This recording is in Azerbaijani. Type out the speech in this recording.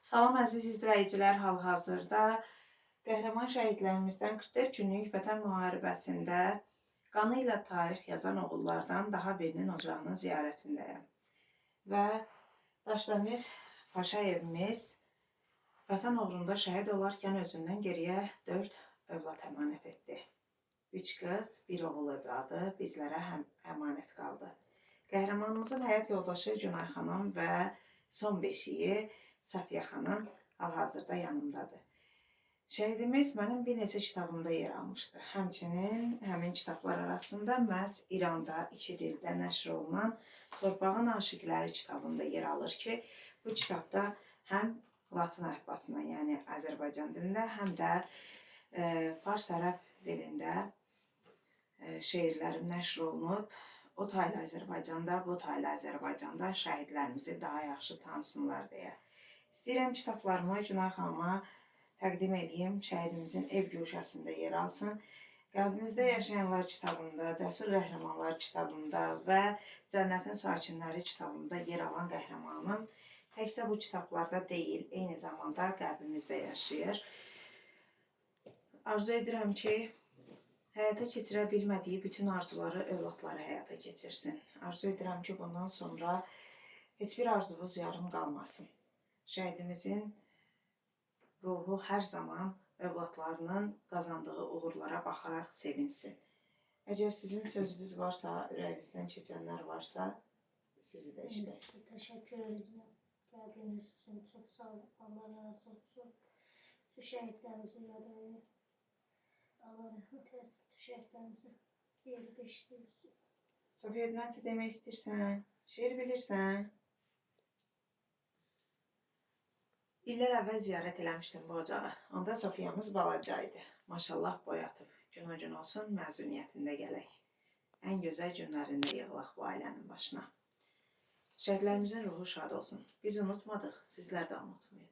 Salam əziz izləyicilər, hal-hazırda qəhrəman şəhidlərimizdən 44 günlük Vətən müharibəsində qanı ilə tarix yazan oğullardan daha birinin ocağının ziyarətindəyəm. Və Daşdəmir Paşayevimiz Vətən uğrunda şəhid olarkən özündən geriyə 4 övlad əmanət etdi. 3 qız, 1 oğul övladı bizlərə əmanət qaldı. Qəhrəmanımızın həyat yoldaşı Günay xanım və son beşiyi Safiyə xanım hal-hazırda yanımdadır. Şəhidimiz mənim bir neçə kitabımda yer almışdı. Həmçinin həmin kitablar arasında məhz İranda 2 dildə nəşr olunan Torpağın Aşiqləri kitabında yer alır ki, bu kitabda həm Latın əlifbasından, yəni Azərbaycan dilində, həm də fars-ərəb dilində şeirlərim nəşr olunub. O taylı Azərbaycanda, bu taylı Azərbaycanda şəhidlərimizi daha yaxşı tanısınlar deyə. İstəyirəm kitablarımı Günay xanıma təqdim edeyim, şəhidimizin ev guşəsində yer alsın. Qəlbimizdə Yaşayanlar kitabında, Cəsur Qəhrəmanlar kitabında və Cənnətin Sakinləri kitabında yer alan qəhrəmanım təkcə bu kitablarda deyil, eyni zamanda qəlbimizdə yaşayır. Arzu edirəm ki, həyata keçirə bilmədiyi bütün arzuları övladları həyata keçirsin. Arzu edirəm ki, bundan sonra heç bir arzumuz yarım qalmasın. Şəhidimizin ruhu hər zaman övladlarının qazandığı uğurlara baxaraq sevinsin. Əgər sizin sözünüz varsa, ürəyinizdən keçənlər varsa, sizi də işləyək. Size teşekkür ederim. Geldiğiniz için çok sağ olun. Allah razı olsun. Tüm şehitlerimizi yad edin. Allah rahmet eylesin. Tüm şehitlerimizi yeri beşliyorsun. Sofiya, nəsə demək istəyirsən? Şeir bilirsən? İllər əvvəl ziyarət eləmişdim bu ocağı. Onda Sofiyamız balacaydı. Maşallah boyatıb. Gün o gün olsun, məzuniyyətində gələk. Ən gözəl günlərində yığılaq bu ailənin başına. Şəhidlərimizin ruhu şad olsun. Biz unutmadıq, sizlər də unutmayın.